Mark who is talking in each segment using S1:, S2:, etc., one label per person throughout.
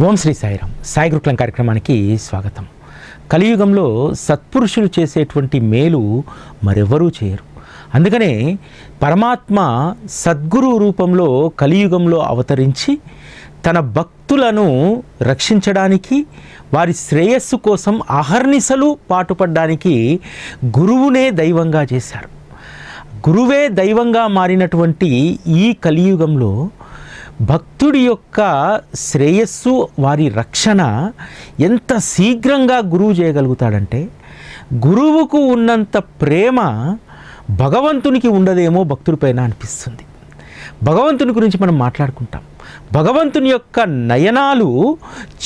S1: ఓం శ్రీ సాయిరామ్. సాయి గురుకులం కార్యక్రమానికి స్వాగతం. కలియుగంలో సత్పురుషులు చేసేటువంటి మేలు మరెవరూ చేయరు. అందుకనే పరమాత్మ సద్గురు రూపంలో కలియుగంలో అవతరించి తన భక్తులను రక్షించడానికి, వారి శ్రేయస్సు కోసం అహర్నిశలు పాటుపడడానికి గురువునే దైవంగా చేశారు. గురువే దైవంగా మారినటువంటి ఈ కలియుగంలో భక్తుడి యొక్క శ్రేయస్సు, వారి రక్షణ ఎంత శీఘ్రంగా గురువు చేయగలుగుతాడంటే, గురువుకు ఉన్నంత ప్రేమ భగవంతునికి ఉండదేమో భక్తుడిపైన అనిపిస్తుంది. భగవంతుని గురించి మనం మాట్లాడుకుంటాం. భగవంతుని యొక్క నయనాలు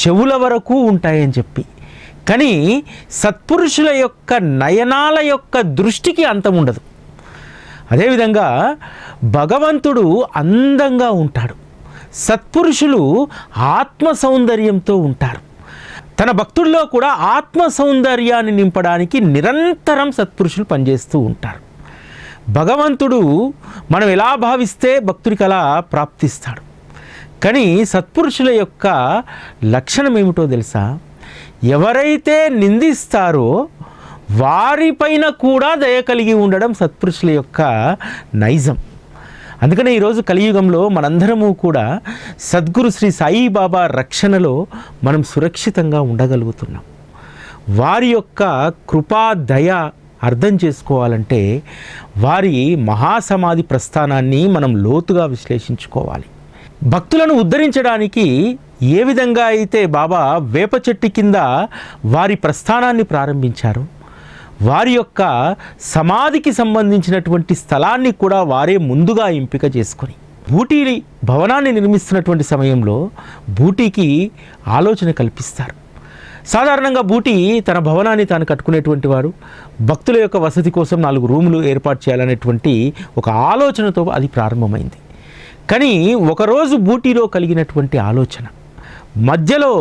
S1: చెవుల వరకు ఉంటాయని చెప్పి, కానీ సత్పురుషుల యొక్క నయనాల యొక్క దృష్టికి అంతం ఉండదు. అదేవిధంగా భగవంతుడు అందంగా ఉంటాడు. సత్పురుషులు ఆత్మ సౌందర్యంతో ఉంటారు. తన భక్తుల్లో కూడా ఆత్మ సౌందర్యాన్ని నింపడానికి నిరంతరం సత్పురుషులు పనిచేస్తూ ఉంటారు. భగవంతుడు మనం ఎలా భావిస్తే భక్తుడికి అలా ప్రాప్తిస్తాడు. కానీ సత్పురుషుల యొక్క లక్షణం ఏమిటో తెలుసా? ఎవరైతే నిందిస్తారో వారిపైన కూడా దయ కలిగి ఉండడం సత్పురుషుల యొక్క నైజం. అందుకనే ఈరోజు కలియుగంలో మనందరము కూడా సద్గురు శ్రీ సాయిబాబా రక్షణలో మనం సురక్షితంగా ఉండగలుగుతున్నాం. వారి యొక్క కృపా దయ అర్థం చేసుకోవాలంటే వారి మహాసమాధి ప్రస్థానాన్ని మనం లోతుగా విశ్లేషించుకోవాలి. భక్తులను ఉద్ధరించడానికి ఏ విధంగా అయితే బాబా వేప చెట్టు కింద వారి ప్రస్థానాన్ని ప్రారంభించారు, వారి యొక్క సమాధికి సంబంధించినటువంటి స్థలాన్ని కూడా వారే ముందుగా ఎంపిక చేసుకొని బూటీ భవనాన్ని నిర్మిస్తున్నటువంటి సమయంలో బూటీకి ఆలోచన కల్పిస్తారు. సాధారణంగా బూటీ తన భవనాన్ని తాను కట్టుకునేటువంటి వారు, భక్తుల యొక్క వసతి కోసం 4 రూములు ఏర్పాటు చేయాలనేటువంటి ఒక ఆలోచనతో అది ప్రారంభమైంది. కానీ ఒకరోజు బూటీలో కలిగినటువంటి ఆలోచన, మధ్యలో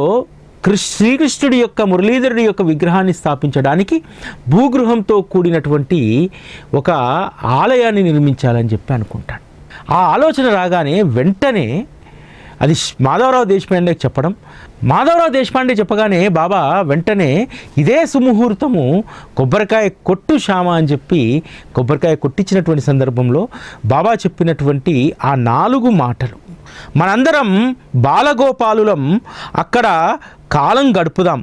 S1: శ్రీకృష్ణుడి యొక్క మురళీధరుడి యొక్క విగ్రహాన్ని స్థాపించడానికి భూగృహంతో కూడినటువంటి ఒక ఆలయాన్ని నిర్మించాలని చెప్పి అనుకుంటాడు. ఆ ఆలోచన రాగానే వెంటనే అది మాధవరావు దేశపాండేకి చెప్పడం, మాధవరావు దేశపాండే చెప్పగానే బాబా వెంటనే ఇదే సుముహూర్తము కొబ్బరికాయ కొట్టు శ్యామ అని చెప్పి కొబ్బరికాయ కొట్టించినటువంటి సందర్భంలో బాబా చెప్పినటువంటి ఆ 4 మాటలు, మనందరం బాలగోపాలులం, అక్కడ కాలం గడుపుదాం,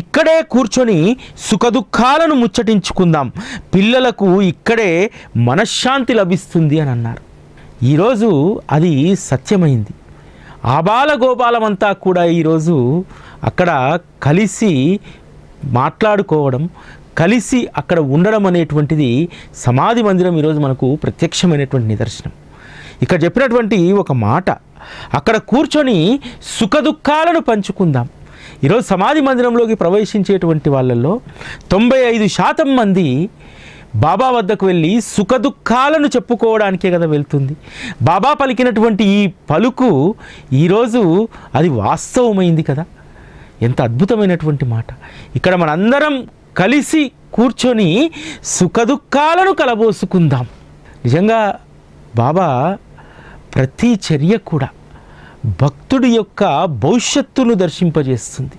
S1: ఇక్కడే కూర్చొని సుఖదుఖాలను ముచ్చటించుకుందాం, పిల్లలకు ఇక్కడే మనశ్శాంతి లభిస్తుంది అని అన్నారు. ఈరోజు అది సత్యమైంది. ఆ బాలగోపాలమంతా కూడా ఈరోజు అక్కడ కలిసి మాట్లాడుకోవడం, కలిసి అక్కడ ఉండడం అనేటువంటిది సమాధి మందిరం ఈరోజు మనకు ప్రత్యక్షమైనటువంటి నిదర్శనం. ఇక్కడ చెప్పినటువంటి ఒక మాట, అక్కడ కూర్చొని సుఖదుఖాలను పంచుకుందాం. ఈరోజు సమాధి మందిరంలోకి ప్రవేశించేటువంటి వాళ్ళల్లో 95% మంది బాబా వద్దకు వెళ్ళి సుఖదుఖాలను చెప్పుకోవడానికే కదా వెళ్తుంది. బాబా పలికినటువంటి ఈ పలుకు ఈరోజు అది వాస్తవమైంది కదా. ఎంత అద్భుతమైనటువంటి మాట. ఇక్కడ మనందరం కలిసి కూర్చొని సుఖదుఖాలను కలబోసుకుందాం. నిజంగా బాబా ప్రతి చర్య కూడా భక్తుడి యొక్క భవిష్యత్తును దర్శింపజేస్తుంది.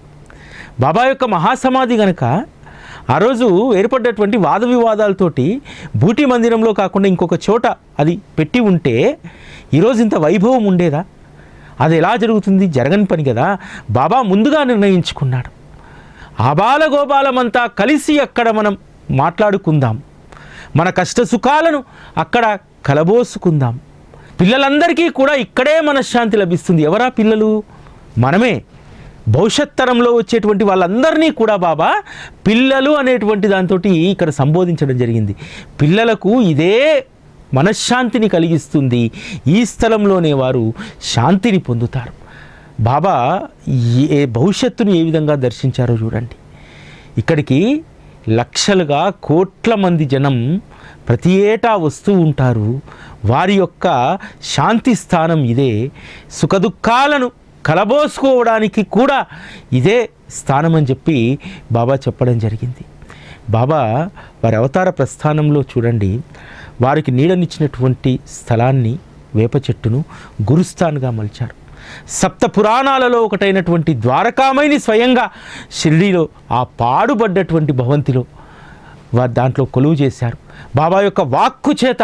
S1: బాబా యొక్క మహాసమాధి గనక ఆ రోజు ఏర్పడ్డటువంటి వాద వివాదాలతోటి బూటీ మందిరంలో కాకుండా ఇంకొక చోట అది పెట్టి ఉంటే ఈరోజు ఇంత వైభవం ఉండేదా? అది ఎలా జరుగుతుంది? జరగని పని కదా. బాబా ముందుగా నిర్ణయించుకున్నాడు. ఆబాలగోపాలమంతా కలిసి అక్కడ మనం మాట్లాడుకుందాం, మన కష్ట సుఖాలను అక్కడ కలబోసుకుందాం, పిల్లలందరికీ కూడా ఇక్కడే మనశ్శాంతి లభిస్తుంది. ఎవరా పిల్లలు? మనమే. భవిష్యత్ తరంలో వచ్చేటువంటి వాళ్ళందరినీ కూడా బాబా పిల్లలు అనేటువంటి దాంతో ఇక్కడ సంబోధించడం జరిగింది. పిల్లలకు ఇదే మనశ్శాంతిని కలిగిస్తుంది, ఈ స్థలంలోనే వారు శాంతిని పొందుతారు. బాబా ఏ భవిష్యత్తును ఏ విధంగా దర్శించారో చూడండి. ఇక్కడికి లక్షలుగా కోట్ల మంది జనం ప్రతి ఏటా వస్తూ ఉంటారు. వారి యొక్క శాంతి స్థానం ఇదే. సుఖదుఖాలను కలబోసుకోవడానికి కూడా ఇదే స్థానం అని చెప్పి బాబా చెప్పడం జరిగింది. బాబా వారి అవతార ప్రస్థానంలో చూడండి, వారికి నీడనిచ్చినటువంటి స్థలాన్ని వేప చెట్టును గురుస్థాన్గా మలిచారు. సప్త పురాణాలలో ఒకటైనటువంటి ద్వారకామయిని స్వయంగా షిరిడీలో ఆ పాడుబడ్డటువంటి భవంతిలో వారు దాంట్లో కొలువు చేశారు. బాబా యొక్క వాక్కు చేత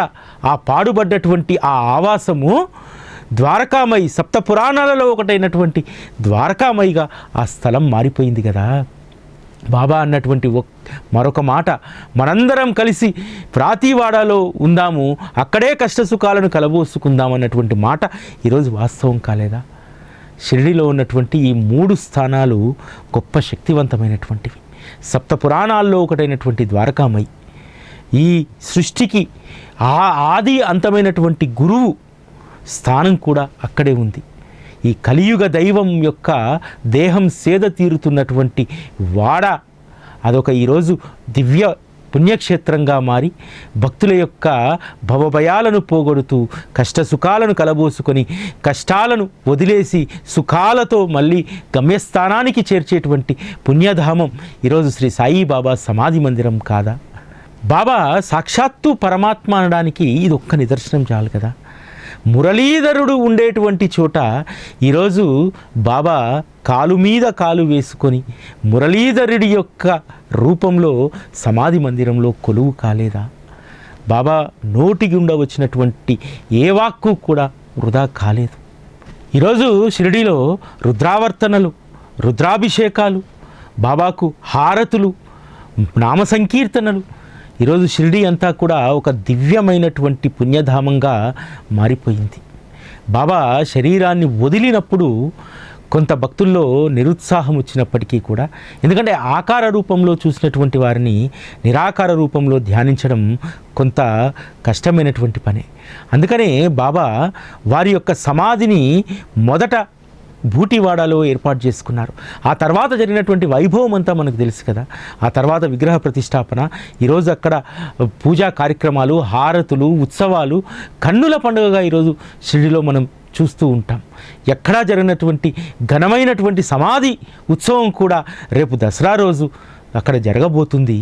S1: ఆ పాడుబడ్డటువంటి ఆ ఆవాసము ద్వారకామయి, సప్త పురాణాలలో ఒకటైనటువంటి ద్వారకామయిగా ఆ స్థలం మారిపోయింది కదా. బాబా అన్నటువంటి మరొక మాట, మనందరం కలిసి ప్రాతివాడలో ఉందాము, అక్కడే కష్టసుఖాలను కలబోసుకుందాం అన్నటువంటి మాట ఈరోజు వాస్తవం కాలేదా? షిరిడీలో ఉన్నటువంటి ఈ 3 స్థానాలు గొప్ప శక్తివంతమైనటువంటివి. సప్త పురాణాల్లో ఒకటైనటువంటి ద్వారకామయి, ఈ సృష్టికి ఆది అంతమైనటువంటి గురువు స్థానం కూడా అక్కడే ఉంది. ఈ కలియుగ దైవం యొక్క దేహం సేద తీరుతున్నటువంటి వాడ అదొక ఈరోజు దివ్య పుణ్యక్షేత్రంగా మారి భక్తుల యొక్క భవభయాలను పోగొడుతూ కష్టసుఖాలను కలబోసుకొని కష్టాలను వదిలేసి సుఖాలతో మళ్ళీ గమ్యస్థానానికి చేర్చేటువంటి పుణ్యధామం ఈరోజు శ్రీ సాయిబాబా సమాధి మందిరం కాదా? బాబా సాక్షాత్తు పరమాత్మ అనడానికి ఇది ఒక్క నిదర్శనం చాలు కదా. మురళీధరుడు ఉండేటువంటి చోట ఈరోజు బాబా కాలు మీద కాలు వేసుకొని మురళీధరుడి యొక్క రూపంలో సమాధి మందిరంలో కొలువు కాలేదా? బాబా నోటికి ఉండవచ్చినటువంటి ఏ వాక్కు కూడా వృధా కాలేదు. ఈరోజు షిరిడీలో రుద్రావర్తనలు, రుద్రాభిషేకాలు, బాబాకు హారతులు, నామ సంకీర్తనలు, ఈరోజు షిరిడీ అంతా కూడా ఒక దివ్యమైనటువంటి పుణ్యధామంగా మారిపోయింది. బాబా శరీరాన్ని వదిలినప్పుడు కొంత భక్తుల్లో నిరుత్సాహం వచ్చినప్పటికీ కూడా, ఎందుకంటే ఆకార రూపంలో చూసినటువంటి వారిని నిరాకార రూపంలో ధ్యానించడం కొంత కష్టమైనటువంటి పనే. అందుకనే బాబా వారి యొక్క సమాధిని మొదట బూటివాడలో ఏర్పాటు చేసుకున్నారు. ఆ తర్వాత జరిగినటువంటి వైభవం అంతా మనకు తెలుసు కదా. ఆ తర్వాత విగ్రహ ప్రతిష్టాపన, ఈరోజు అక్కడ పూజా కార్యక్రమాలు, హారతులు, ఉత్సవాలు కన్నుల పండుగగా ఈరోజు షిరిడీలో మనం చూస్తూ ఉంటాం. ఎక్కడా జరిగినటువంటి ఘనమైనటువంటి సమాధి ఉత్సవం కూడా రేపు దసరా రోజు అక్కడ జరగబోతుంది.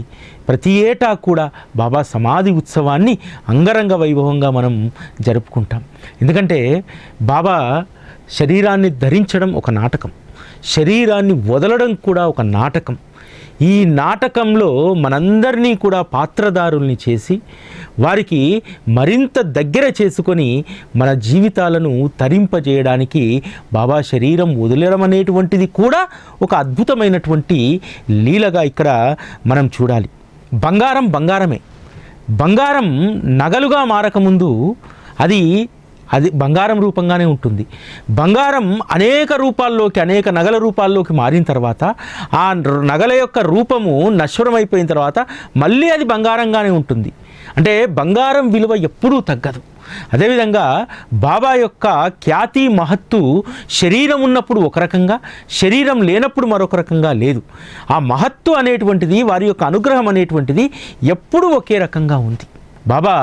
S1: ప్రతి ఏటా కూడా బాబా సమాధి ఉత్సవాన్ని అంగరంగ వైభవంగా మనం జరుపుకుంటాం. ఎందుకంటే బాబా శరీరాన్ని ధరించడం ఒక నాటకం, శరీరాన్ని వదలడం కూడా ఒక నాటకం. ఈ నాటకంలో మనందరినీ కూడా పాత్రదారుల్ని చేసి వారికి మరింత దగ్గర చేసుకొని మన జీవితాలను తరింపజేయడానికి బాబా శరీరం వదిలేయడం అనేటువంటిది కూడా ఒక అద్భుతమైనటువంటి లీలగా ఇక్కడ మనం చూడాలి. బంగారం బంగారమే. బంగారం నగలుగా మారకముందు అది బంగారం రూపంగానే ఉంటుంది. బంగారం అనేక రూపాల్లోకి, అనేక నగల రూపాల్లోకి మారిన తర్వాత ఆ నగల యొక్క రూపము నశ్వరమైపోయిన తర్వాత మళ్ళీ అది బంగారంగానే ఉంటుంది. అంటే బంగారం విలువ ఎప్పుడూ తగ్గదు. అదేవిధంగా బాబా యొక్క ఖ్యాతి మహత్తు శరీరం ఉన్నప్పుడు ఒక రకంగా, శరీరం లేనప్పుడు మరొక రకంగా లేదు. ఆ మహత్తు అనేటువంటిది, వారి యొక్క అనుగ్రహం అనేటువంటిది ఎప్పుడూ ఒకే రకంగా ఉంది. బాబా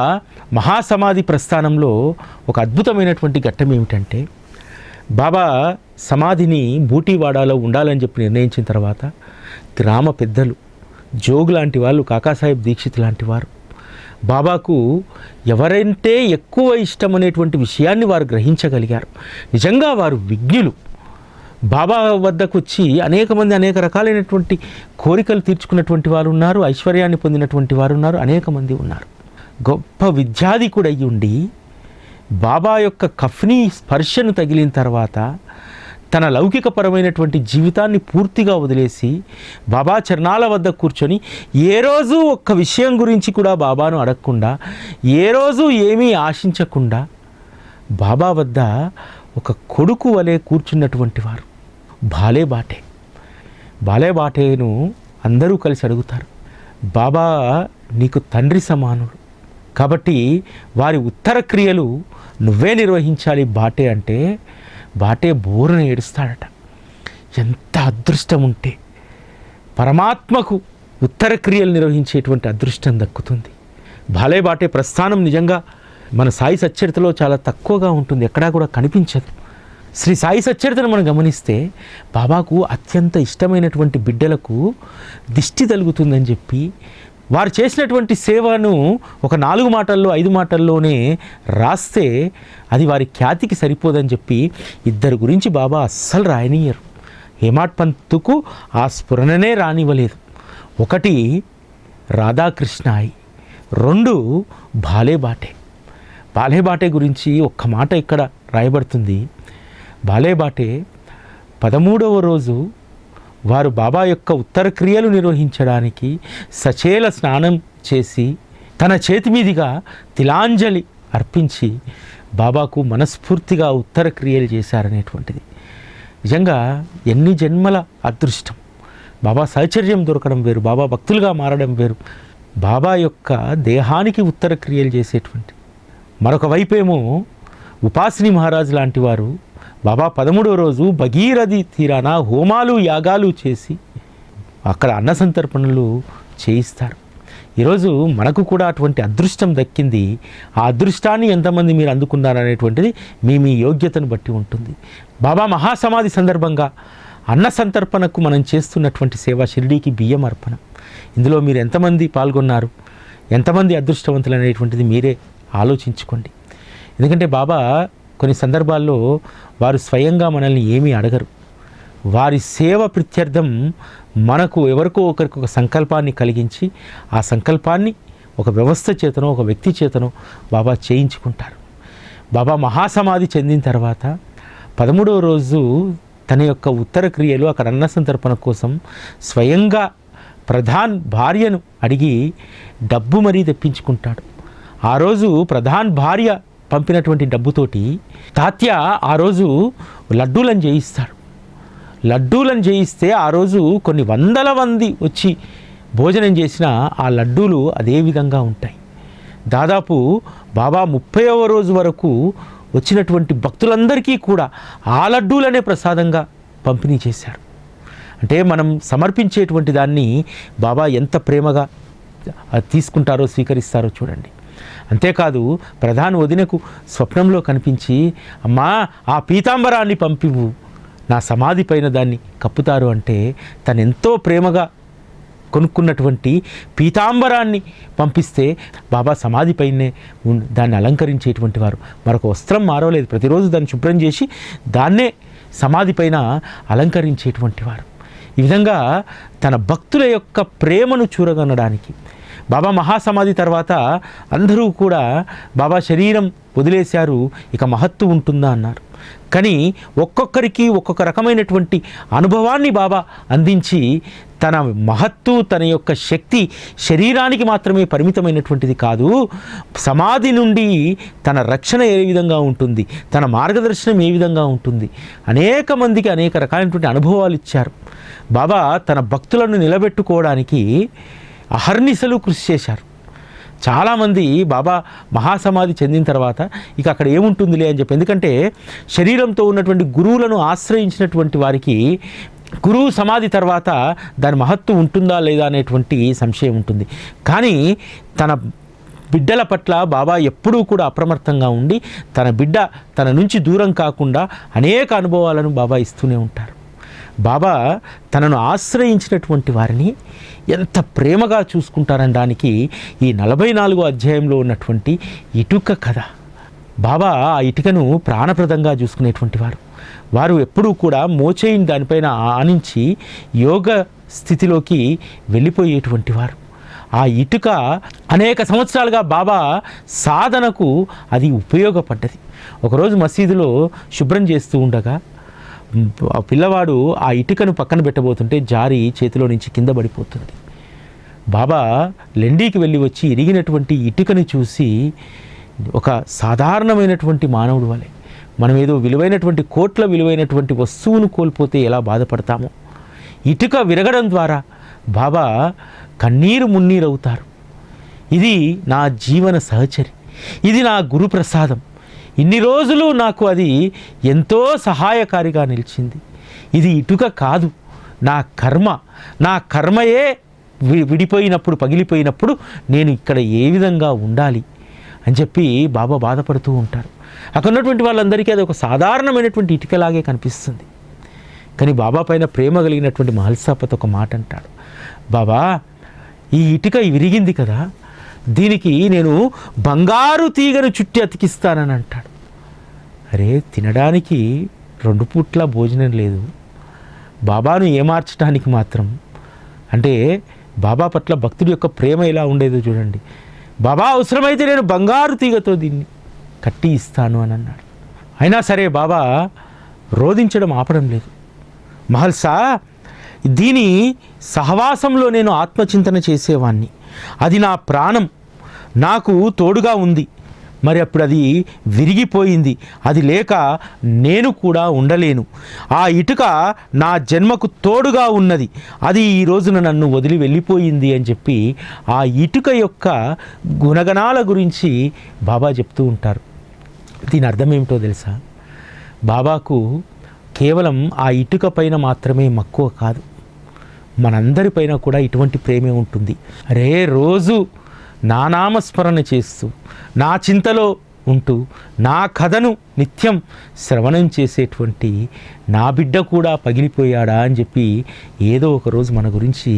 S1: మహాసమాధి ప్రస్థానంలో ఒక అద్భుతమైనటువంటి ఘట్టం ఏమిటంటే, బాబా సమాధిని బూటివాడాలో ఉండాలని చెప్పి నిర్ణయించిన తర్వాత గ్రామ పెద్దలు, జోగు లాంటి వాళ్ళు, కాకాసాహెబ్ దీక్షిత్ లాంటి వారు బాబాకు ఎవరంటే ఎక్కువ ఇష్టం అనేటువంటి విషయాన్ని వారు గ్రహించగలిగారు. నిజంగా వారు విజ్ఞులు. బాబా వద్దకు వచ్చి అనేక మంది అనేక రకాలైనటువంటి కోరికలు తీర్చుకున్నటువంటి వారు ఉన్నారు, ఐశ్వర్యాన్ని పొందినటువంటి వారు ఉన్నారు, అనేక మంది ఉన్నారు. గొప్ప విద్యాధికుడు అయ్యి ఉండి బాబా యొక్క కఫ్నీ స్పర్శను తగిలిన తర్వాత తన లౌకికపరమైనటువంటి జీవితాన్ని పూర్తిగా వదిలేసి బాబా చరణాల వద్ద కూర్చొని ఏ రోజు ఒక్క విషయం గురించి కూడా బాబాను అడగకుండా, ఏ రోజు ఏమీ ఆశించకుండా బాబా వద్ద ఒక కొడుకు వలె కూర్చున్నటువంటి వారు బాలే బాటే. బాలే బాటేను అందరూ కలిసి అడుగుతారు, బాబా నీకు తండ్రి సమానుడు కాబట్టి వారి ఉత్తర క్రియలు నువ్వే నిర్వహించాలి బాటే అంటే, బాటే బోరున ఏడుస్తాడట. ఎంత అదృష్టం ఉంటే పరమాత్మకు ఉత్తర క్రియలు నిర్వహించేటువంటి అదృష్టం దక్కుతుంది. బాలే బాటే ప్రస్థానం నిజంగా మన సాయి సచ్చరితలో చాలా తక్కువగా ఉంటుంది, ఎక్కడా కూడా కనిపించదు. శ్రీ సాయి సచ్చరితను మనం గమనిస్తే బాబాకు అత్యంత ఇష్టమైనటువంటి బిడ్డలకు దిష్టి తలుగుతుందని చెప్పి వారు చేసినటువంటి సేవను ఒక 4 మాటల్లో 5 మాటల్లోనే రాస్తే అది వారి ఖ్యాతికి సరిపోదని చెప్పి 2 గురించి బాబా అస్సలు రాయనీయరు. హేమాడ్ పంత్కు ఆ స్ఫురణనే రానివ్వలేదు. 1 రాధాకృష్ణాయి, 2 బాలేబాటే. బాలేబాటే గురించి ఒక్క మాట ఇక్కడ రాయబడుతుంది. బాలేబాటే 13వ రోజు వారు బాబా యొక్క ఉత్తర క్రియలు నిర్వహించడానికి సచేల స్నానం చేసి తన చేతి మీదుగా తిలాంజలి అర్పించి బాబాకు మనస్ఫూర్తిగా ఉత్తర క్రియలు చేశారనేటువంటిది నిజంగా ఎన్ని జన్మల అదృష్టం. బాబా సహచర్యం దొరకడం వేరు, బాబా భక్తులుగా మారడం వేరు, బాబా యొక్క దేహానికి ఉత్తర క్రియలు చేసేటువంటి. మరొక వైపేమో ఉపాసిని మహారాజు లాంటి వారు బాబా 13వ రోజు భగీరథి తీరాన హోమాలు యాగాలు చేసి అక్కడ అన్న సంతర్పణలు చేయిస్తారు. ఈరోజు మనకు కూడా అటువంటి అదృష్టం దక్కింది. ఆ అదృష్టాన్ని ఎంతమంది మీరు అందుకున్నారనేటువంటిది మీ యోగ్యతను బట్టి ఉంటుంది. బాబా మహాసమాధి సందర్భంగా అన్న సంతర్పణకు మనం చేస్తున్నటువంటి సేవ షిరిడీకి బియ్యం అర్పణ. ఇందులో మీరు ఎంతమంది పాల్గొన్నారు, ఎంతమంది అదృష్టవంతులు అనేటువంటిది మీరే ఆలోచించుకోండి. ఎందుకంటే బాబా కొన్ని సందర్భాల్లో వారు స్వయంగా మనల్ని ఏమీ అడగరు. వారి సేవ ప్రత్యర్థం మనకు ఎవరికో ఒకరికి ఒక సంకల్పాన్ని కలిగించి ఆ సంకల్పాన్ని ఒక వ్యవస్థ చేతనో ఒక వ్యక్తి చేతనో బాబా చేయించుకుంటారు. బాబా మహాసమాధి చెందిన తర్వాత 13వ రోజు తన యొక్క ఉత్తర క్రియలు అక్కడ అన్న సంతర్పణ కోసం స్వయంగా ప్రధాన్ భార్యను అడిగి డబ్బు మరీ తెప్పించుకుంటాడు. ఆ రోజు ప్రధాన్ భార్య పంపినటువంటి డబ్బుతోటి తాత్య ఆ రోజు లడ్డూలను చేయిస్తాడు. లడ్డూలను చేయిస్తే ఆ రోజు కొన్ని వందల మంది వచ్చి భోజనం చేసిన ఆ లడ్డూలు అదే విధంగా ఉంటాయి. దాదాపు బాబా 30వ రోజు వరకు వచ్చినటువంటి భక్తులందరికీ కూడా ఆ లడ్డూలనే ప్రసాదంగా పంపిణీ చేశారు. అంటే మనం సమర్పించేటువంటి దాన్ని బాబా ఎంత ప్రేమగా తీసుకుంటారో స్వీకరిస్తారో చూడండి. అంతేకాదు ప్రధాన వదినకు స్వప్నంలో కనిపించి, అమ్మా ఆ పీతాంబరాన్ని పంపివు, నా సమాధి పైన దాన్ని కప్పుతారు అంటే తను ఎంతో ప్రేమగా కొనుక్కున్నటువంటి పీతాంబరాన్ని పంపిస్తే బాబా సమాధి పైనే దాన్ని అలంకరించేటువంటి వారు. మరొక వస్త్రం మారవలేదు, ప్రతిరోజు దాన్ని శుభ్రం చేసి దాన్నే సమాధి పైన అలంకరించేటువంటి వారు. ఈ విధంగా తన భక్తుల యొక్క ప్రేమను చూరగొనడానికి బాబా మహాసమాధి తర్వాత అందరూ కూడా బాబా శరీరం వదిలేశారు, ఇక మహత్తు ఉంటుందా అన్నారు. కానీ ఒక్కొక్కరికి ఒక్కొక్క రకమైనటువంటి అనుభవాన్ని బాబా అందించి తన మహత్తు తన యొక్క శక్తి శరీరానికి మాత్రమే పరిమితమైనటువంటిది కాదు, సమాధి నుండి తన రక్షణ ఏ విధంగా ఉంటుంది, తన మార్గదర్శనం ఏ విధంగా ఉంటుంది, అనేక మందికి అనేక రకాలైనటువంటి అనుభవాలు ఇచ్చారు. బాబా తన భక్తులను నిలబెట్టుకోవడానికి అహర్నిశలు కృషి చేశారు. చాలామంది బాబా మహాసమాధి చెందిన తర్వాత ఇక అక్కడ ఏముంటుందిలే అని చెప్పి, ఎందుకంటే శరీరంతో ఉన్నటువంటి గురువులను ఆశ్రయించినటువంటి వారికి గురువు సమాధి తర్వాత దాని మహత్తు ఉంటుందా లేదా అనేటువంటి సంశయం ఉంటుంది. కానీ తన బిడ్డల పట్ల బాబా ఎప్పుడూ కూడా అప్రమత్తంగా ఉండి తన బిడ్డ తన నుంచి దూరం కాకుండా అనేక అనుభవాలను బాబా ఇస్తూనే ఉంటారు. బాబా తనను ఆశ్రయించినటువంటి వారిని ఎంత ప్రేమగా చూసుకుంటారనడానికి ఈ 44వ అధ్యాయంలో ఉన్నటువంటి ఇటుక కథ. బాబా ఆ ఇటుకను ప్రాణప్రదంగా చూసుకునేటువంటి వారు. వారు ఎప్పుడూ కూడా మోచేయిని దానిపైన ఆనించి యోగ స్థితిలోకి వెళ్ళిపోయేటువంటి వారు. ఆ ఇటుక అనేక సంవత్సరాలుగా బాబా సాధనకు అది ఉపయోగపడ్డది. ఒకరోజు మసీదులో శుభ్రం చేస్తూ ఉండగా ఆ పిల్లవాడు ఆ ఇటుకను పక్కన పెట్టబోతుంటే జారి చేతిలో నుంచి కింద పడిపోతుంది. బాబా లెండీకి వెళ్ళి వచ్చి ఇరిగినటువంటి ఇటుకని చూసి ఒక సాధారణమైనటువంటి మానవుడు వలె మనం ఏదో విలువైనటువంటి కోట్ల విలువైనటువంటి వస్తువును కోల్పోతే ఎలా బాధపడతామో, ఇటుక విరగడం ద్వారా బాబా కన్నీరు మున్నీరవుతారు. ఇది నా జీవన సహచరి, ఇది నా గురు ప్రసాదం, ఇన్ని రోజులు నాకు అది ఎంతో సహాయకారిగా నిలిచింది. ఇది ఇటుక కాదు, నా కర్మ. నా కర్మయే విడిపోయినప్పుడు పగిలిపోయినప్పుడు నేను ఇక్కడ ఏ విధంగా ఉండాలి అని చెప్పి బాబా బాధపడుతూ ఉంటారు. అక్కడ ఉన్నటువంటి వాళ్ళందరికీ అది ఒక సాధారణమైనటువంటి ఇటుకలాగే కనిపిస్తుంది. కానీ బాబా పైన ప్రేమ కలిగినటువంటి మహల్సాపత్ ఒక మాట అంటాడు, బాబా ఈ ఇటుక విరిగింది కదా, దీనికి నేను బంగారు తీగను చుట్టి అతికిస్తానని అంటాడు. అరే, తినడానికి 2 పూట్ల భోజనం లేదు, బాబాను ఏమార్చడానికి మాత్రం. అంటే బాబా పట్ల భక్తుడి యొక్క ప్రేమ ఎలా ఉండేదో చూడండి. బాబా అవసరమైతే నేను బంగారు తీగతో దీన్ని కట్టి ఇస్తాను అని అన్నాడు. అయినా సరే బాబా రోధించడం ఆపడం లేదు. మహల్సా, దీని సహవాసంలో నేను ఆత్మచింతన చేసేవాణ్ణి, అది నా ప్రాణం, నాకు తోడుగా ఉంది. మరి అప్పుడు అది విరిగిపోయింది, అది లేక నేను కూడా ఉండలేను. ఆ ఇటుక నా జన్మకు తోడుగా ఉన్నది, అది ఈ రోజున నన్ను వదిలి వెళ్ళిపోయింది అని చెప్పి ఆ ఇటుక యొక్క గుణగణాల గురించి బాబా చెప్తూ ఉంటారు. దీని అర్థం ఏమిటో తెలుసా? బాబాకు కేవలం ఆ ఇటుక పైన మాత్రమే మక్కువ కాదు, మనందరిపైన కూడా ఇటువంటి ప్రేమే ఉంటుంది. అరే, రోజు నా నామస్మరణ చేస్తూ, నా చింతలో ఉంటూ, నా కథను నిత్యం శ్రవణం చేసేటువంటి నా బిడ్డ కూడా పగిలిపోయాడా అని చెప్పి ఏదో ఒకరోజు మన గురించి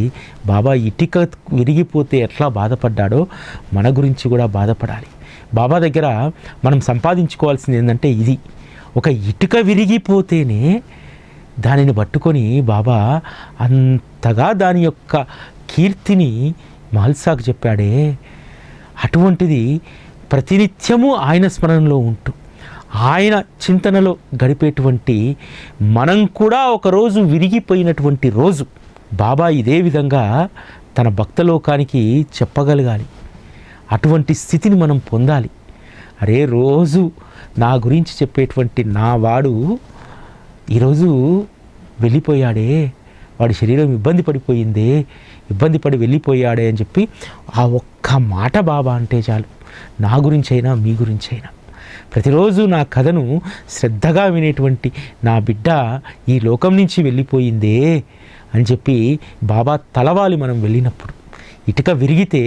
S1: బాబా ఇటుక విరిగిపోతే ఎట్లా బాధపడ్డాడో మన గురించి కూడా బాధపడాలి. బాబా దగ్గర మనం సంపాదించుకోవాల్సింది ఏంటంటే ఇది, ఒక ఇటుక విరిగిపోతేనే దానిని పట్టుకొని బాబా అంతగా దాని యొక్క కీర్తిని మహల్సాకు చెప్పాడే. అటువంటిది ప్రతినిత్యము ఆయన స్మరణలో ఉంటూ, ఆయన చింతనలో గడిపేటువంటి మనం కూడా ఒకరోజు విరిగిపోయినటువంటి రోజు బాబా ఇదే విధంగా తన భక్తలోకానికి చెప్పగలగాలి. అటువంటి స్థితిని మనం పొందాలి. అరే, రోజు నా గురించి చెప్పేటువంటి నా వాడు ఈరోజు వెళ్ళిపోయాడే, వాడి శరీరం ఇబ్బంది పడిపోయిందే, ఇబ్బంది పడి వెళ్ళిపోయాడే అని చెప్పి ఆ ఒక్క మాట బాబా అంటే చాలు, నా గురించైనా మీ గురించైనా. ప్రతిరోజు నా కథను శ్రద్ధగా వినేటువంటి నా బిడ్డ ఈ లోకం నుంచి వెళ్ళిపోయిందే అని చెప్పి బాబా తలవాలి. మనం వెళ్ళినప్పుడు ఇటుక విరిగితే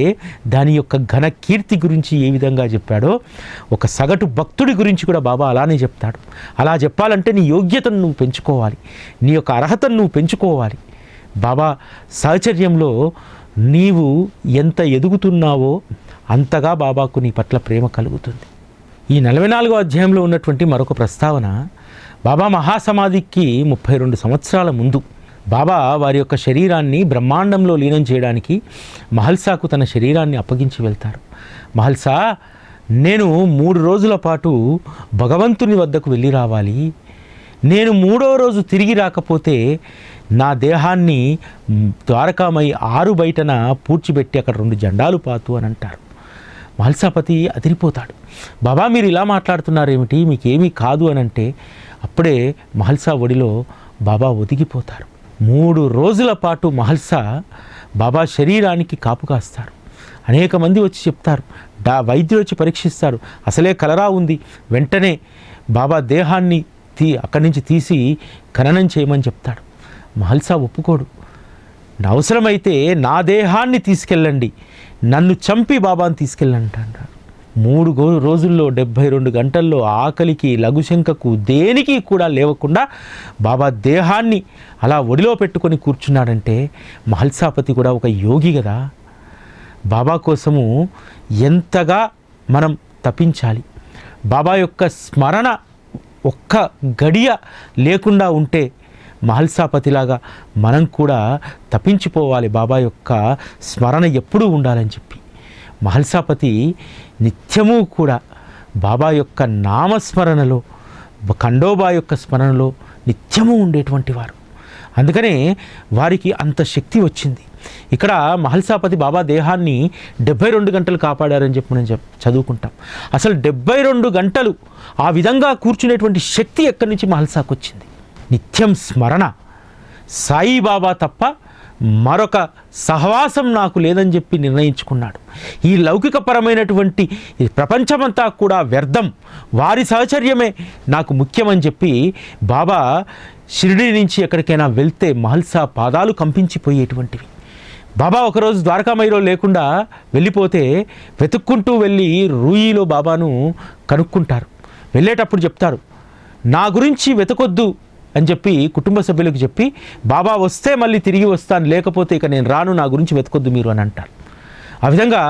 S1: దాని యొక్క ఘన కీర్తి గురించి ఏ విధంగా చెప్పాడో ఒక సగటు భక్తుడి గురించి కూడా బాబా అలానే చెప్తాడు. అలా చెప్పాలంటే నీ యోగ్యతను నువ్వు పెంచుకోవాలి, నీ యొక్క అర్హతను నువ్వు పెంచుకోవాలి. బాబా సహచర్యంలో నీవు ఎంత ఎదుగుతున్నావో అంతగా బాబాకు నీ పట్ల ప్రేమ కలుగుతుంది. ఈ 44వ అధ్యాయంలో ఉన్నటువంటి మరొక ప్రస్తావన, బాబా మహాసమాధికి 32 సంవత్సరాల ముందు బాబా వారి యొక్క శరీరాన్ని బ్రహ్మాండంలో లీనం చేయడానికి మహల్సాకు తన శరీరాన్ని అప్పగించి వెళ్తారు. మహల్సా, నేను 3 రోజుల పాటు భగవంతుని వద్దకు వెళ్ళి రావాలి, నేను 3వ రోజు తిరిగి రాకపోతే నా దేహాన్ని ద్వారకామై 6 బయటన పూడ్చిపెట్టి అక్కడ 2 జెండాలు పాతు అని అంటారు. మహల్సాపతి అదిరిపోతాడు. బాబా, మీరు ఇలా మాట్లాడుతున్నారేమిటి, మీకేమీ కాదు అని అంటే అప్పుడే మహల్సా ఒడిలో బాబా ఒదిగిపోతారు. 3 రోజుల పాటు మహల్సా బాబా శరీరానికి కాపు కాస్తారు. అనేక మంది వచ్చి చెప్తారు, వైద్యులు వచ్చి పరీక్షిస్తారు, అసలే కలరా ఉంది, వెంటనే బాబా దేహాన్ని అక్కడి నుంచి తీసి ఖననం చేయమని చెప్తాడు. మహల్సా ఒప్పుకోడు. అవసరమైతే నా దేహాన్ని తీసుకెళ్ళండి, నన్ను చంపి బాబాని తీసుకెళ్ళండి అంటారు. 3 రోజుల్లో 72 గంటల్లో ఆకలికి లఘుశంకకు దేనికి కూడా లేవకుండా బాబా దేహాన్ని అలా ఒడిలో పెట్టుకొని కూర్చున్నాడంటే మహల్సాపతి కూడా ఒక యోగి కదా. బాబా కోసము ఎంతగా మనం తపించాలి. బాబా యొక్క స్మరణ ఒక్క గడియ లేకుండా ఉంటే మహల్సాపతిలాగా మనం కూడా తపించిపోవాలి. బాబా యొక్క స్మరణ ఎప్పుడూ ఉండాలని చెప్పి మహల్సాపతి నిత్యము కూడా బాబా యొక్క నామస్మరణలో, ఖండోబా యొక్క స్మరణలో నిత్యము ఉండేటువంటి వారు. అందుకనే వారికి అంత శక్తి వచ్చింది. ఇక్కడ మహల్సాపతి బాబా దేహాన్ని 72 గంటలు కాపాడారని చెప్పి మనం చదువుకుంటాం. అసలు 72 గంటలు ఆ విధంగా కూర్చునేటువంటి శక్తి ఎక్కడి నుంచి మహల్సాకు వచ్చింది? నిత్యం స్మరణ. సాయిబాబా తప్ప మరొక సహవాసం నాకు లేదని చెప్పి నిర్ణయించుకున్నాడు. ఈ లౌకికపరమైనటువంటి ప్రపంచమంతా కూడా వ్యర్థం, వారి సహచర్యమే నాకు ముఖ్యమని చెప్పి బాబా షిరిడి నుంచి ఎక్కడికైనా వెళ్తే మహల్సా పాదాలు కంపించిపోయేటువంటివి. బాబా ఒకరోజు ద్వారకామయిలో లేకుండా వెళ్ళిపోతే వెతుక్కుంటూ వెళ్ళి రూయిలో బాబాను కనుక్కుంటారు. వెళ్ళేటప్పుడు చెప్తారు, నా గురించి వెతకొద్దు అని చెప్పి కుటుంబ సభ్యులకు చెప్పి, బాబా వస్తే మళ్ళీ తిరిగి వస్తాను, లేకపోతే ఇక నేను రాను, నా గురించి వెతకొద్దు మీరు అని అంటారు. ఆ విధంగా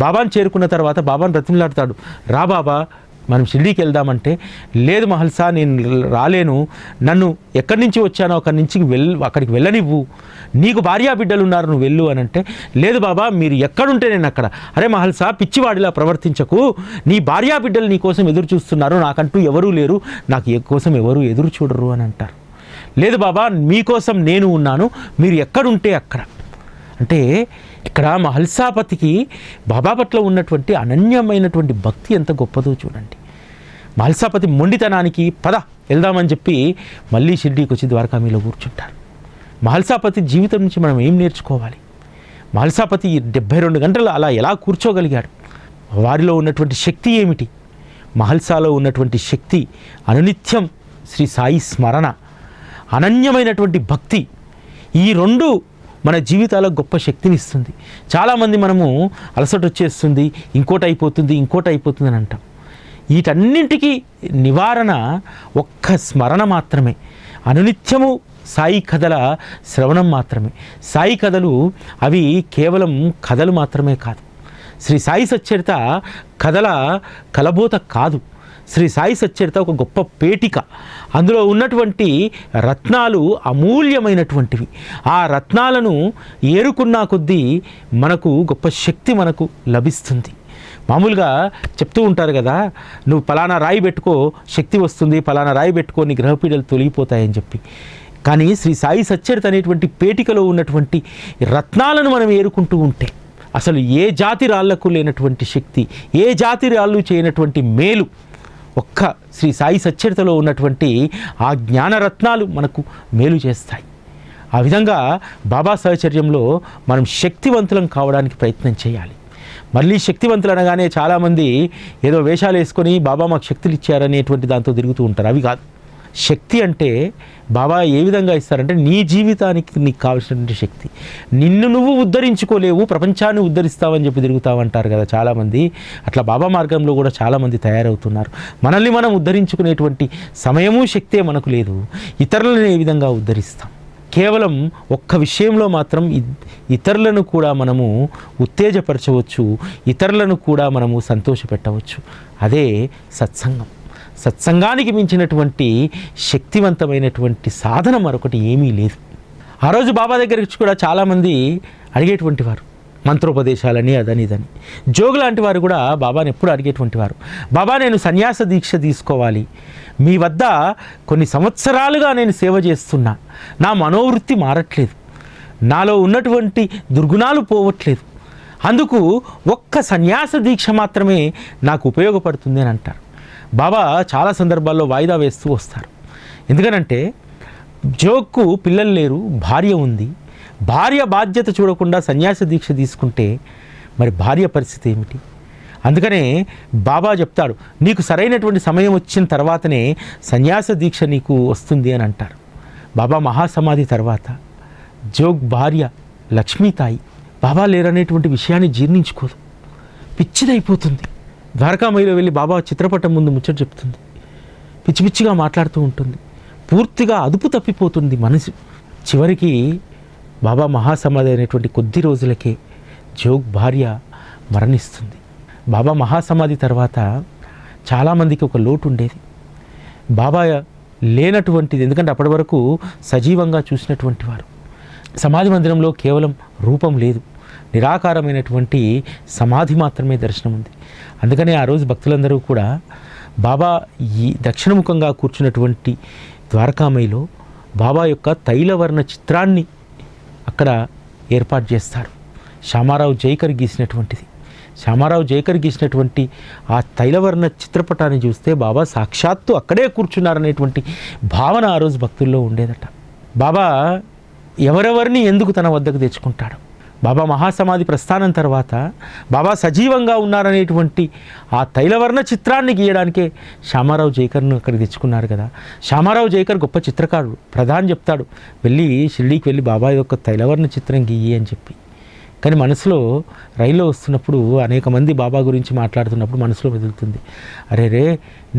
S1: బాబాను చేరుకున్న తర్వాత బాబాను బ్రతిమలాడతాడు, రా బాబా మనం షిరిడీకి వెళ్దామంటే, లేదు మహల్సా నేను రాలేను, నన్ను ఎక్కడి నుంచి వచ్చానో అక్కడి నుంచి అక్కడికి వెళ్ళనివ్వు, నీకు భార్యా బిడ్డలు ఉన్నారు నువ్వు వెళ్ళు అని అంటే, లేదు బాబా మీరు ఎక్కడుంటే నేను అక్కడ. అరే మహల్సా పిచ్చివాడిలా ప్రవర్తించకు, నీ భార్యా బిడ్డలు నీ కోసం ఎదురు చూస్తున్నారు, నాకంటూ ఎవరూ లేరు, నాకు కోసం ఎవరు ఎదురు చూడరు అని అంటారు. లేదు బాబా మీకోసం నేను ఉన్నాను, మీరు ఎక్కడుంటే అక్కడ. అంటే ఇక్కడ మహల్సాపతికి బాబా పట్ల ఉన్నటువంటి అనన్యమైనటువంటి భక్తి ఎంత గొప్పదో చూడండి. మహల్సాపతి మొండితనానికి పద వెళ్దామని చెప్పి మళ్ళీ షిరిడీకి వచ్చి ద్వారకామీలో కూర్చుంటారు. మహల్సాపతి జీవితం నుంచి మనం ఏం నేర్చుకోవాలి? మహల్సాపతి 72 గంటలు అలా ఎలా కూర్చోగలిగాడు? వారిలో ఉన్నటువంటి శక్తి ఏమిటి? మహల్సాలో ఉన్నటువంటి శక్తి అనునిత్యం శ్రీ సాయి స్మరణ, అనన్యమైనటువంటి భక్తి. ఈ రెండు మన జీవితాల్లో గొప్ప శక్తిని ఇస్తుంది. చాలామంది మనము అలసట వచ్చేస్తుంది, ఇంకోటి అయిపోతుంది అని అంటాం. వీటన్నింటికీ నివారణ ఒక్క స్మరణ మాత్రమే, అనునిత్యము సాయి కథల శ్రవణం మాత్రమే. సాయి కథలు అవి కేవలం కథలు మాత్రమే కాదు. శ్రీ సాయి సచ్చరిత కథల కలబోత కాదు. శ్రీ సాయి సచ్చరిత ఒక గొప్ప పేటిక. అందులో ఉన్నటువంటి రత్నాలు అమూల్యమైనటువంటివి. ఆ రత్నాలను ఏరుకున్నా కొద్దీ మనకు గొప్ప శక్తి మనకు లభిస్తుంది. మామూలుగా చెప్తూ ఉంటారు కదా, నువ్వు పలానా రాయి పెట్టుకో శక్తి వస్తుంది, పలానా రాయి పెట్టుకో నీ గ్రహపీడలు తొలగిపోతాయని చెప్పి. కానీ శ్రీ సాయి సచ్చరిత అనేటువంటి పేటికలో ఉన్నటువంటి రత్నాలను మనం ఏరుకుంటూ ఉంటే అసలు ఏ జాతి రాళ్లకు లేనటువంటి శక్తి, ఏ జాతి రాళ్ళు చేయనటువంటి మేలు ఒక్క శ్రీ సాయి సచ్చరితలో ఉన్నటువంటి ఆ జ్ఞానరత్నాలు మనకు మేలు చేస్తాయి. ఆ విధంగా బాబా సహచర్యంలో మనం శక్తివంతులం కావడానికి ప్రయత్నం చేయాలి. మళ్ళీ శక్తివంతులు అనగానే చాలామంది ఏదో వేషాలు వేసుకొని బాబా మాకు శక్తులు ఇచ్చారనేటువంటి దాంతో తిరుగుతూ ఉంటారు. అవి కాదు. శక్తి అంటే బాబా ఏ విధంగా ఇస్తారంటే నీ జీవితానికి నీకు కావాల్సినటువంటి శక్తి. నిన్ను నువ్వు ఉద్ధరించుకోలేవు, ప్రపంచాన్ని ఉద్ధరిస్తావని చెప్పి తిరుగుతావంటారు కదా చాలామంది. అట్లా బాబా మార్గంలో కూడా చాలామంది తయారవుతున్నారు. మనల్ని మనం ఉద్ధరించుకునేటువంటి సమయము శక్తే మనకు లేదు. ఇతరులను ఏ విధంగా ఉద్ధరిస్తాం? కేవలం ఒక్క విషయంలో మాత్రం ఇతరులను కూడా మనము ఉత్తేజపరచవచ్చు, ఇతరులను కూడా మనము సంతోషపెట్టవచ్చు. అదే సత్సంగం. సత్సంగానికి మించినటువంటి శక్తివంతమైనటువంటి సాధన మరొకటి ఏమీ లేదు. ఆ రోజు బాబా దగ్గరికి కూడా చాలామంది అడిగేటువంటి వారు, మంత్రోపదేశాలని అదని ఇదని. జోగు లాంటి వారు కూడా బాబాని ఎప్పుడు అడిగేటువంటి వారు, బాబా నేను సన్యాస దీక్ష తీసుకోవాలి, మీ వద్ద కొన్ని సంవత్సరాలుగా నేను సేవ చేస్తున్నా, నా మనోవృత్తి మారట్లేదు, నాలో ఉన్నటువంటి దుర్గుణాలు పోవట్లేదు, అందుకు ఒక్క సన్యాస దీక్ష మాత్రమే నాకు ఉపయోగపడుతుంది అని అంటారు. బాబా చాలా సందర్భాల్లో వాయిదా వేస్తూ వస్తారు. ఎందుకనంటే జోగ్కు పిల్లలు లేరు, భార్య ఉంది. భార్య బాధ్యత చూడకుండా సన్యాస దీక్ష తీసుకుంటే మరి భార్య పరిస్థితి ఏమిటి? అందుకనే బాబా చెప్తాడు, నీకు సరైనటువంటి సమయం వచ్చిన తర్వాతనే సన్యాస దీక్ష నీకు వస్తుంది అని అంటారు. బాబా మహాసమాధి తర్వాత జోగ్ భార్య లక్ష్మీతాయి బాబా లేరనేటువంటి విషయాన్ని జీర్ణించుకోదు, పిచ్చిదైపోతుంది. ద్వారకామయిలో వెళ్ళి బాబా చిత్రపటం ముందు ముచ్చట చెప్తుంది, పిచ్చి పిచ్చిగా మాట్లాడుతూ ఉంటుంది, పూర్తిగా అదుపు తప్పిపోతుంది మనసు. చివరికి బాబా మహాసమాధి అయినటువంటి కొద్ది రోజులకే జోగ్ భార్య మరణిస్తుంది. బాబా మహాసమాధి తర్వాత చాలామందికి ఒక లోటు ఉండేది, బాబా లేనటువంటిది. ఎందుకంటే అప్పటి వరకు సజీవంగా చూసినటువంటి వారు. సమాధి మందిరంలో కేవలం రూపం లేదు, నిరాకారమైనటువంటి సమాధి మాత్రమే దర్శనం ఉంది. అందుకనే ఆ రోజు భక్తులందరూ కూడా బాబా ఈ దక్షిణముఖంగా కూర్చున్నటువంటి ద్వారకామయిలో బాబా యొక్క తైలవర్ణ చిత్రాన్ని అక్కడ ఏర్పాటు చేస్తారు. శ్యామారావు జైకర్ గీసినటువంటిది. శ్యామారావు జైకర్ గీసినటువంటి ఆ తైలవర్ణ చిత్రపటాన్ని చూస్తే బాబా సాక్షాత్తు అక్కడే కూర్చున్నారనేటువంటి భావన ఆ రోజు భక్తుల్లో ఉండేదట. బాబా ఎవరెవరిని ఎందుకు తన వద్దకు తెచ్చుకుంటాడు? బాబా మహాసమాధి ప్రస్థానం తర్వాత బాబా సజీవంగా ఉన్నారనేటువంటి ఆ తైలవర్ణ చిత్రాన్ని గీయడానికే శ్యామారావు జైకర్ను అక్కడికి తెచ్చుకున్నారు కదా. శ్యామారావు జైకర్ గొప్ప చిత్రకారుడు. ప్రధాని చెప్తాడు, వెళ్ళి షిరిడీకి వెళ్ళి బాబా యొక్క తైలవర్ణ చిత్రం గీయి అని చెప్పి. కానీ మనసులో రైల్లో వస్తున్నప్పుడు అనేక మంది బాబా గురించి మాట్లాడుతున్నప్పుడు మనసులో మెదులుతుంది, అరే రే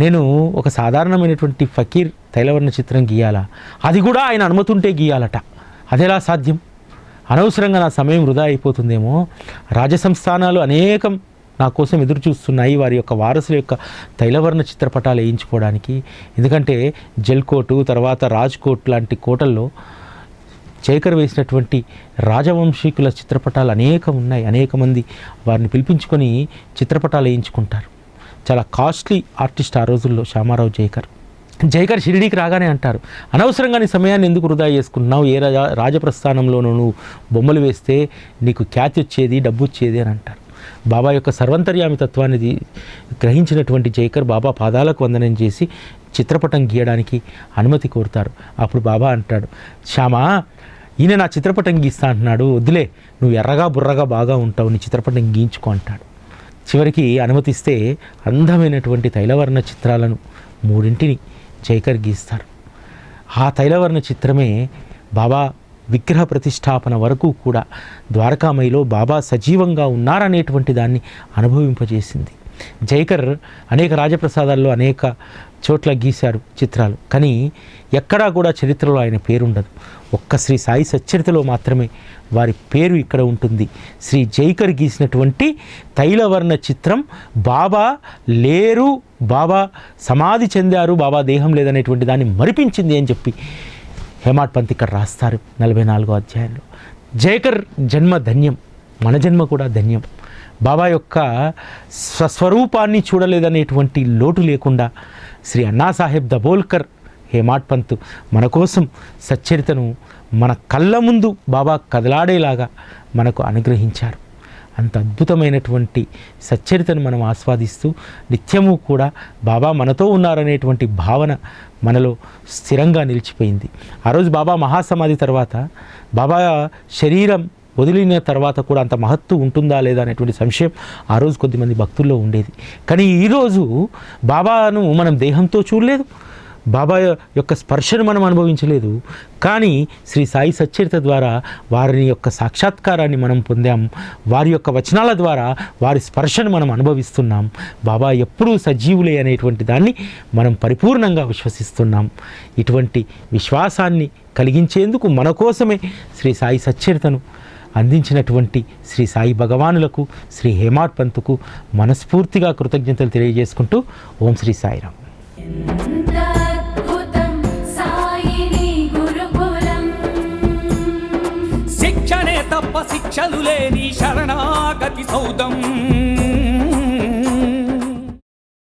S1: నేను ఒక సాధారణమైనటువంటి ఫకీర్ తైలవర్ణ చిత్రం గీయాలా? అది కూడా ఆయన అనుమతి ఉంటే గీయాలట. అదెలా సాధ్యం? అనవసరంగా నా సమయం వృధా అయిపోతుందేమో, రాజసంస్థానాలు అనేకం నా కోసం ఎదురు చూస్తున్నాయి వారి యొక్క వారసుల యొక్క తైలవర్ణ చిత్రపటాలు వేయించుకోవడానికి. ఎందుకంటే జల్కోటు, తర్వాత రాజ్కోట్ లాంటి కోటల్లో జైకర్ వేసినటువంటి రాజవంశీకుల చిత్రపటాలు అనేకం ఉన్నాయి. అనేక మంది వారిని పిలిపించుకొని చిత్రపటాలు వేయించుకుంటారు. చాలా కాస్ట్లీ ఆర్టిస్ట్ ఆ రోజుల్లో శ్యామారావు జైకర్. జైకర్ షిరిడీకి రాగానే అంటారు, అనవసరంగా నీ సమయాన్ని ఎందుకు వృధా చేసుకుంటున్నావు, ఏ రాజప్రస్థానంలోనూ నువ్వు బొమ్మలు వేస్తే నీకు ఖ్యాతి వచ్చేది, డబ్బు వచ్చేది అని అంటారు. బాబా యొక్క సర్వంతర్యామి తత్వాన్ని గ్రహించినటువంటి జైకర్ బాబా పాదాలకు వందనం చేసి చిత్రపటం గీయడానికి అనుమతి కోరుతారు. అప్పుడు బాబా అంటాడు, శ్యామా, ఈయన నా చిత్రపటం గీస్తా అంటున్నాడు, వద్దులే, నువ్వు ఎర్రగా బుర్రగా బాగా ఉంటావు, నీ చిత్రపటం గీయించుకో అంటాడు. చివరికి అనుమతిస్తే అందమైనటువంటి తైలవర్ణ చిత్రాలను 3 జైకర్ గీస్తారు. ఆ తైలవర్ణ చిత్రమే బాబా విగ్రహ ప్రతిష్టాపన వరకు కూడా ద్వారకామయిలో బాబా సజీవంగా ఉన్నారనేటువంటి దాన్ని అనుభవింపజేసింది. జైకర్ అనేక రాజప్రసాదాల్లో అనేక చోట్ల గీశారు చిత్రాలు, కానీ ఎక్కడా కూడా చరిత్రలో ఆయన పేరుండదు. ఒక్క శ్రీ సాయి సచ్చరితలో మాత్రమే వారి పేరు ఇక్కడ ఉంటుంది. శ్రీ జైకర్ గీసినటువంటి తైలవర్ణ చిత్రం బాబా లేరు, బాబా సమాధి చెందారు, బాబా దేహం లేదనేటువంటి దాన్ని మరిపించింది అని చెప్పి హేమాడ్ పంత్ ఇక్కడ రాస్తారు 44వ అధ్యాయంలో. జైకర్ జన్మ ధన్యం, మన జన్మ కూడా ధన్యం. బాబా యొక్క స్వస్వరూపాన్ని చూడలేదనేటువంటి లోటు లేకుండా శ్రీ అన్నాసాహెబ్ దబోల్కర్ హేమాడ్ పంత్ మన కోసం సచ్చరితను మన కళ్ళ ముందు బాబా కదలాడేలాగా మనకు అనుగ్రహించారు. అంత అద్భుతమైనటువంటి సచ్చరితను మనం ఆస్వాదిస్తూ నిత్యము కూడా బాబా మనతో ఉన్నారనేటువంటి భావన మనలో స్థిరంగా నిలిచిపోయింది. ఆ రోజు బాబా మహాసమాధి తర్వాత, బాబా శరీరం వదిలిన తర్వాత కూడా అంత మహత్తు ఉంటుందా లేదా అనేటువంటి సంశయం ఆ రోజు కొద్దిమంది భక్తుల్లో ఉండేది. కానీ ఈరోజు బాబాను మనం దేహంతో చూడలేదు, బాబా యొక్క స్పర్శను మనం అనుభవించలేదు, కానీ శ్రీ సాయి సచ్చరిత ద్వారా వారి యొక్క సాక్షాత్కారాన్ని మనం పొందాం. వారి యొక్క వచనాల ద్వారా వారి స్పర్శను మనం అనుభవిస్తున్నాం. బాబా ఎప్పుడూ సజీవులే అనేటువంటి దాన్ని మనం పరిపూర్ణంగా విశ్వసిస్తున్నాం. ఇటువంటి విశ్వాసాన్ని కలిగించేందుకు మన కోసమే శ్రీ సాయి సచ్చరితను అందించినటువంటి శ్రీ సాయి భగవానులకు, శ్రీ హేమాడ్ పంత్కు మనస్ఫూర్తిగా కృతజ్ఞతలు తెలియజేసుకుంటూ ఓం శ్రీ సాయిరామ్.
S2: శిక్షణే తప్ప శిక్షలు లేని శరణాగతి సౌదం.